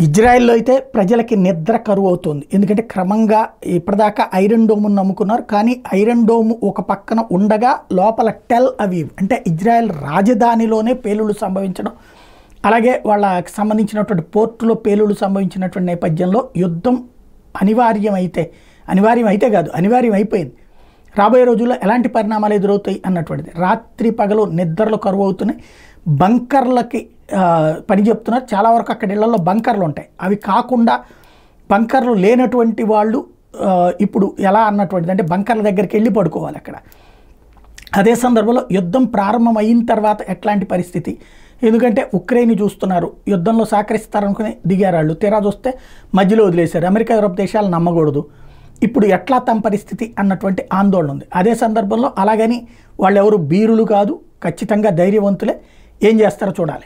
ఇజ్రాయెల్‌లో అయితే ప్రజలకి నిద్ర కరువవుతోంది. ఎందుకంటే క్రమంగా ఇప్పటిదాకా ఐరన్ డోమ్‌ని నమ్ముకున్నారు. కానీ ఐరన్ డోమ్ ఒక పక్కన ఉండగా లోపల టెల్ అవీవ్ అంటే ఇజ్రాయెల్ రాజధానిలోనే పేలుళ్లు సంభవించడం, అలాగే వాళ్ళకి సంబంధించినటువంటి పోర్టులో పేలుళ్లు సంభవించినటువంటి నేపథ్యంలో యుద్ధం అనివార్యం కాదు, అనివార్యం అయిపోయింది. రాబోయే రోజుల్లో ఎలాంటి పరిణామాలు ఎదురవుతాయి అన్నటువంటిది. రాత్రి పగలు నిద్రలు కరువు అవుతున్నాయి. బంకర్లకి పని చెప్తున్నారు. చాలా వరకు అక్కడ ఇళ్లలో బంకర్లు ఉంటాయి. అవి కాకుండా బంకర్లు లేనటువంటి వాళ్ళు ఇప్పుడు ఎలా అన్నటువంటిది అంటే బంకర్ల దగ్గరికి వెళ్ళి పడుకోవాలి అక్కడ. అదే సందర్భంలో యుద్ధం ప్రారంభం అయిన తర్వాత ఎట్లాంటి పరిస్థితి, ఎందుకంటే ఉక్రెయిన్ చూస్తున్నారు, యుద్ధంలో సహకరిస్తారనుకుని దిగారు వాళ్ళు, తీరా చూస్తే మధ్యలో వదిలేశారు. అమెరికా యూరోప్ దేశాలు నమ్మకూడదు, ఇప్పుడు ఎట్లా తమ పరిస్థితి అన్నటువంటి ఆందోళన ఉంది. అదే సందర్భంలో అలాగని వాళ్ళు ఎవరు బీరులు కాదు, ఖచ్చితంగా ధైర్యవంతులే. ఏం చేస్తారో చూడాలి.